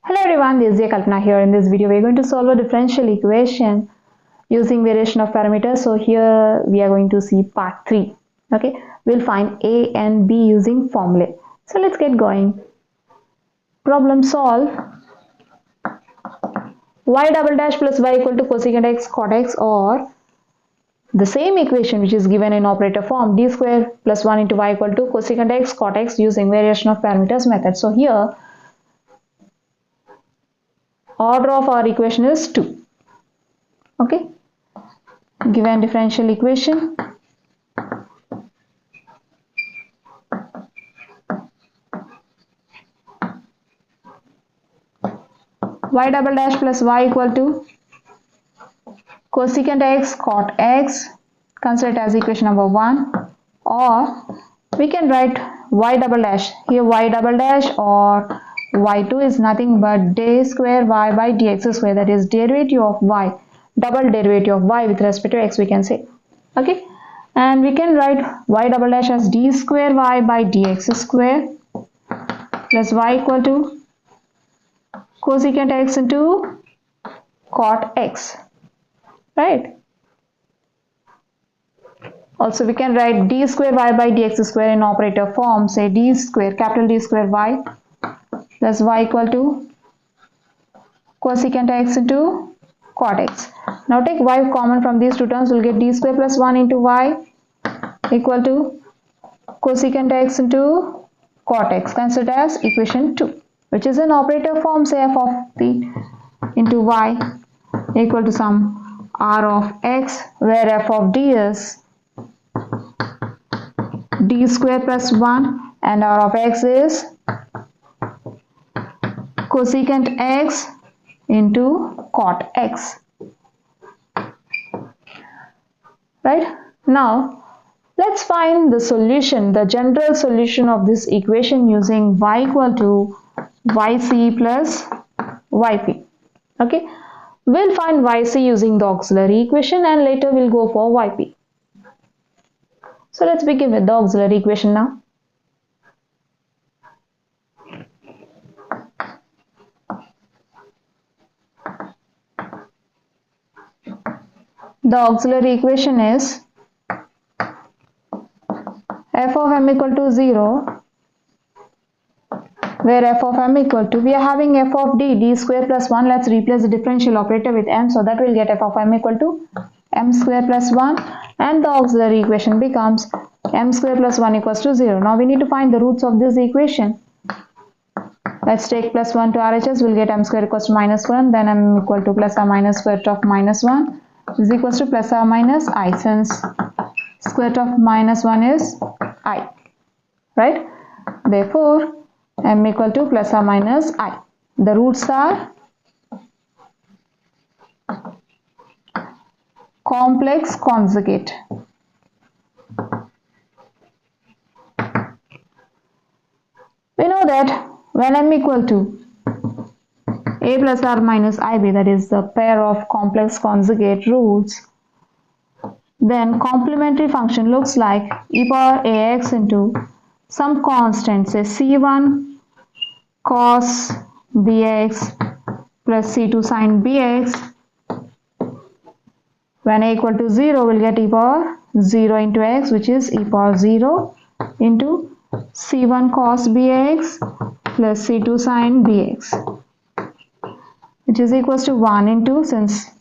Hello everyone, this is Chinnaiah Kalpana here. In this video, we are going to solve a differential equation using variation of parameters. So here we are going to see part 3. Okay, we'll find A and B using formulae. So let's get going. Problem solve. Y double dash plus y equal to cosecant x cot x, or the same equation which is given in operator form, d square plus 1 into y equal to cosecant x cot x using variation of parameters method. So here order of our equation is 2. Okay, given differential equation, y double dash plus y equal to cosecant x cot x, consider it as equation number 1, or we can write y double dash. Here y double dash or y2 is nothing but d square y by dx square, that is derivative of y, double derivative of y with respect to x, we can say. Okay, and we can write y double dash as d square y by dx square plus y equal to cosecant x into cot x, right? Also we can write d square y by dx square in operator form, say d square, capital D square y plus y equal to cosecant x into cot x. Now take y common from these two terms, we'll get d square plus 1 into y equal to cosecant x into cot x, considered as equation 2, which is in operator form, say f of t into y equal to some r of x, where f of d is d square plus 1 and r of x is cosecant x into cot x. Right? Now let's find the solution, the general solution of this equation using y equal to yc plus yp. Okay, we'll find yc using the auxiliary equation and later we'll go for yp. So let's begin with the auxiliary equation now. The auxiliary equation is f of m equal to 0, where f of m equal to, we are having f of d square plus 1. Let's replace the differential operator with m, so that we'll get f of m equal to m square plus 1, and the auxiliary equation becomes m square plus 1 equals to 0. Now we need to find the roots of this equation. Let's take plus 1 to RHS, we'll get m square equals to minus 1, then m equal to plus or minus square root of minus 1 is equals to plus or minus I, since square root of minus 1 is I, right? Therefore m equal to plus or minus I. The roots are complex conjugate. We know that when m equal to a plus or minus ib, that is the pair of complex conjugate roots, then complementary function looks like e power ax into some constant, say c1 cos bx plus c2 sin bx. When a equal to 0, we'll get e power 0 into x, which is e power 0 into c1 cos bx plus c2 sin bx, which is equals to 1 into, since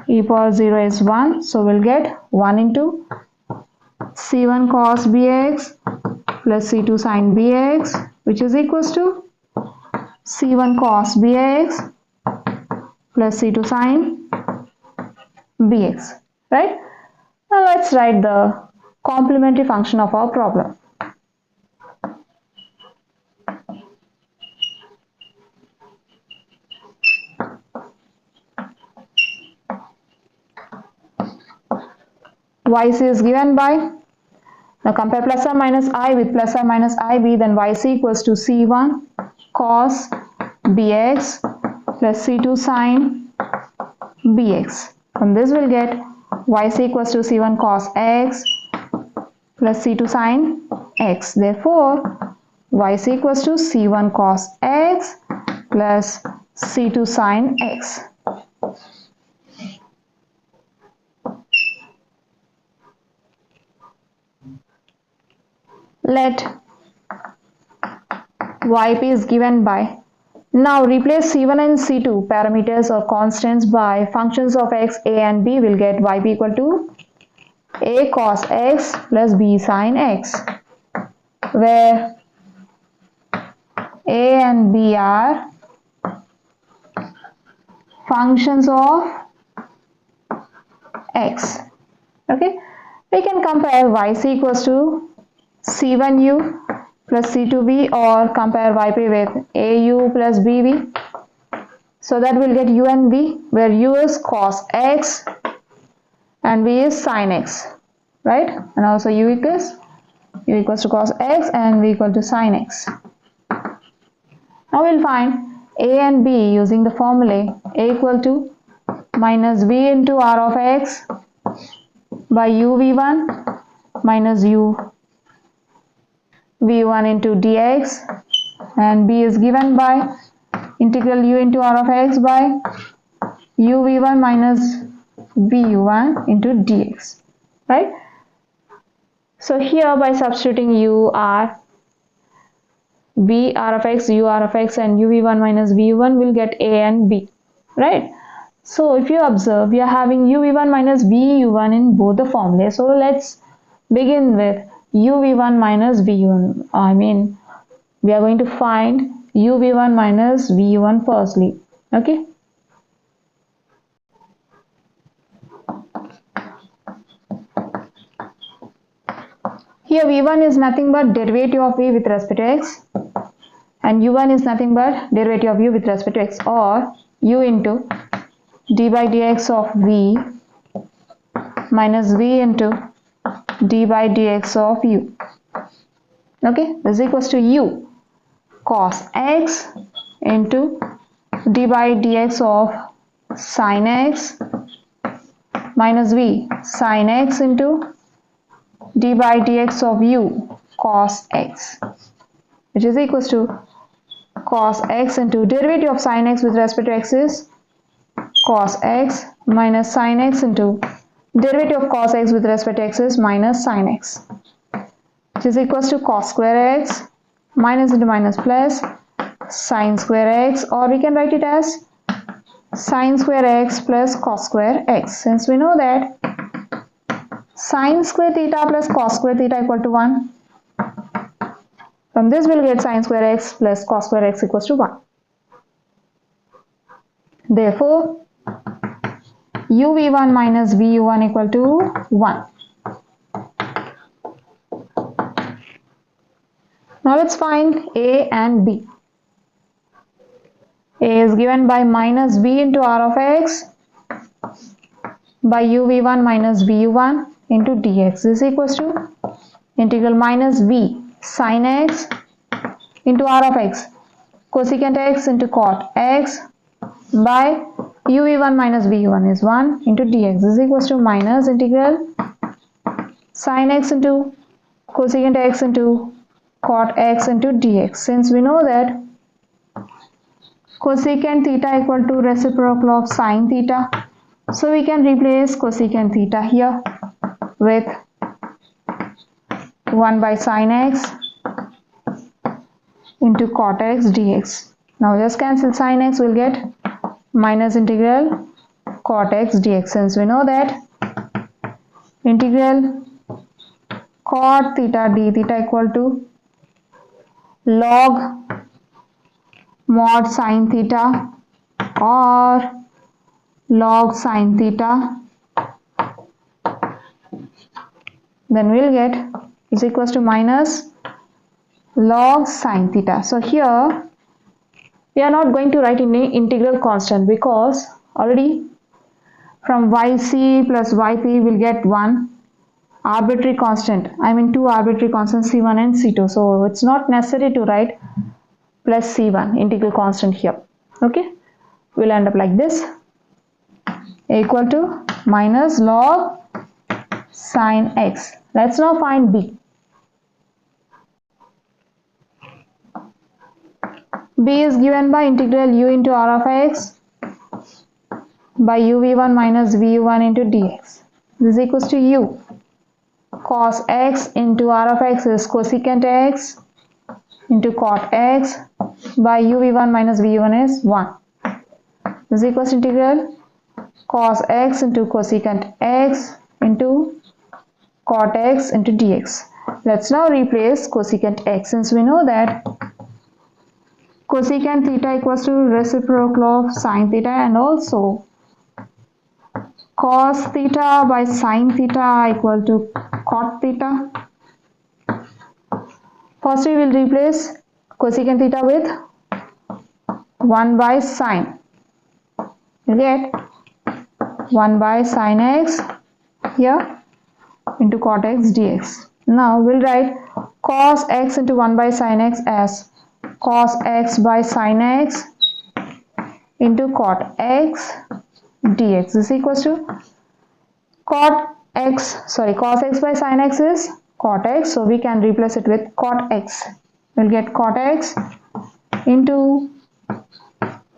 e power 0 is 1, so we'll get 1 into c1 cos bx plus c2 sin bx, which is equals to c1 cos bx plus c2 sin bx, right? Now let's write the complementary function of our problem. yc is given by, now compare plus or minus I with plus or minus ib, then yc equals to c1 cos bx plus c2 sin bx. From this we'll get yc equals to c1 cos x plus c2 sin x. Therefore yc equals to c1 cos x plus c2 sine x. Let yp is given by, now replace c1 and c2 parameters or constants by functions of x, a and b. Will get yp equal to a cos x plus b sin x, where a and b are functions of x. Okay, we can compare yc equals to c1u plus c2v, or compare yp with au plus bv. So that will get u and v, where u is cos x and v is sin x, right? And also u equals to cos x and v equal to sin x. Now we'll find a and b using the formula a equal to minus v into r of x by u v1 minus u v1 into dx, and b is given by integral u into r of x by u v1 minus vu1 into dx, right? So here by substituting u r, v r of x, u r of x and u v1 minus vu1, will get a and b, right? So if you observe, we are having u v1 minus vu1 in both the formulas. So let's begin with u v1 minus vu1. I mean, we are going to find u v1 minus vu1 firstly. Okay. Here v1 is nothing but derivative of v with respect to x, and u1 is nothing but derivative of u with respect to x, or u into d by dx of v minus v into d by dx of u. Okay, this is equals to u cos x into d by dx of sin x minus v sin x into d by dx of u cos x, which is equals to cos x into derivative of sin x with respect to x is cos x minus sin x into derivative of cos x with respect to x is minus sin x, which is equals to cos square x minus into minus plus sin square x, or we can write it as sin square x plus cos square x, since we know that sin square theta plus cos square theta equal to 1. From this we'll get sin square x plus cos square x equals to 1. Therefore, u v1 minus vu1 equal to 1. Now let's find a and b. A is given by minus v into r of x by u v1 minus vu1 into dx is equals to integral minus v sin x into r of x cosecant x into cot x by u v1 minus vu1 is 1 into dx is equals to minus integral sin x into cosecant x into cot x into dx. Since we know that cosecant theta equal to reciprocal of sin theta, so we can replace cosecant theta here with 1 by sin x into cot x dx. Now just cancel sin x, will get minus integral cot x dx, since we know that integral cot theta d theta equal to log mod sin theta or log sin theta, then we'll get is equals to minus log sin theta. So here we are not going to write in a integral constant, because already from yc plus yp will get one arbitrary constant, I mean two arbitrary constants c1 and c2, so it's not necessary to write plus c1 integral constant here. Okay, we'll end up like this, equal to minus log sin x. Let's now find b. B is given by integral u into r of x by uv1 minus vu1 into dx. This is equals to u. Cos x into r of x is cosecant x into cot x by uv1 minus vu1 is 1. This is equals to integral cos x into cosecant x into cot x into dx. Let's now replace cosecant x, since we know that cosecant theta equals to reciprocal of sine theta, and also cos theta by sine theta equal to cot theta. First we will replace cosecant theta with 1 by sine. You get 1 by sine x here into cot x dx. Now we'll write cos x into 1 by sine x as cos x by sine x into cot x dx. This is equals to cos x by sine x is cot x, so we can replace it with cot x. We'll get cot x into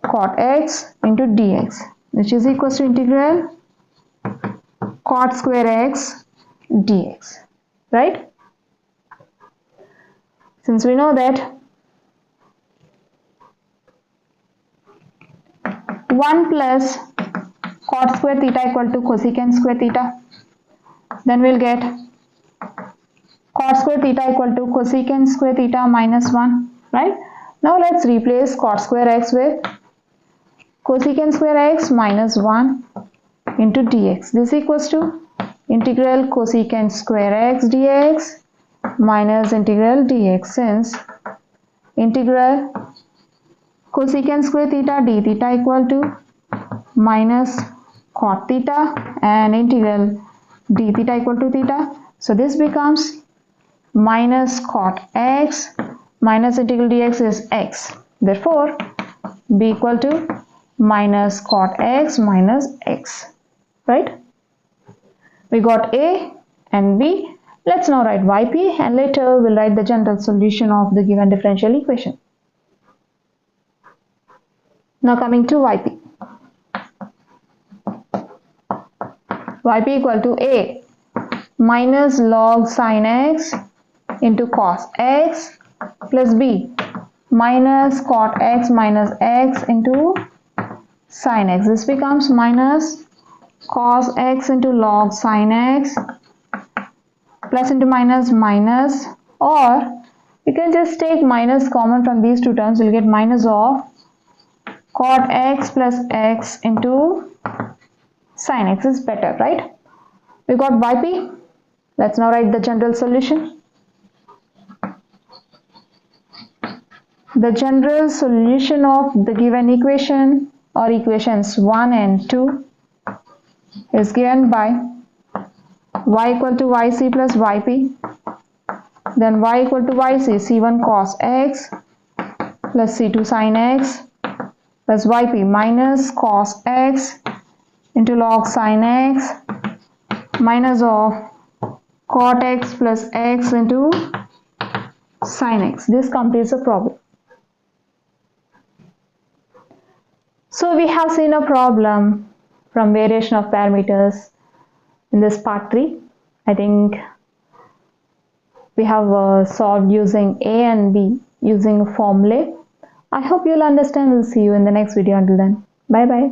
cot x into dx, which is equals to integral cot square x dx, right? Since we know that 1 plus cot square theta equal to cosecant square theta, then we'll get cot square theta equal to cosecant square theta minus 1, right? Now let's replace cot square x with cosecant square x minus 1 into dx. This equals to integral cosecant square x dx minus integral dx, since integral cosecant square theta d theta equal to minus cot theta and integral d theta equal to theta. So this becomes minus cot x minus integral dx is x. Therefore, b equal to minus cot x minus x, right? We got a and b. Let's now write yp, and later we'll write the general solution of the given differential equation. Now coming to yp. Yp equal to a minus log sin x into cos x plus b minus cot x minus x into sin x. This becomes minus cos x into log sin x plus into minus minus, or you can just take minus common from these two terms. You'll get minus of cot x plus x into sin x is better, right? We got yp. Let's now write the general solution. The general solution of the given equation or equations 1 and 2 is given by y equal to yc plus yp, then y equal to yc c1 cos x plus c2 sin x plus yp minus cos x into log sin x minus of cot x plus x into sin x. This completes the problem. So we have seen a problem from variation of parameters in this part 3. I think we have solved using a and b using a formulae. I hope you'll understand. We'll see you in the next video. Until then, bye bye.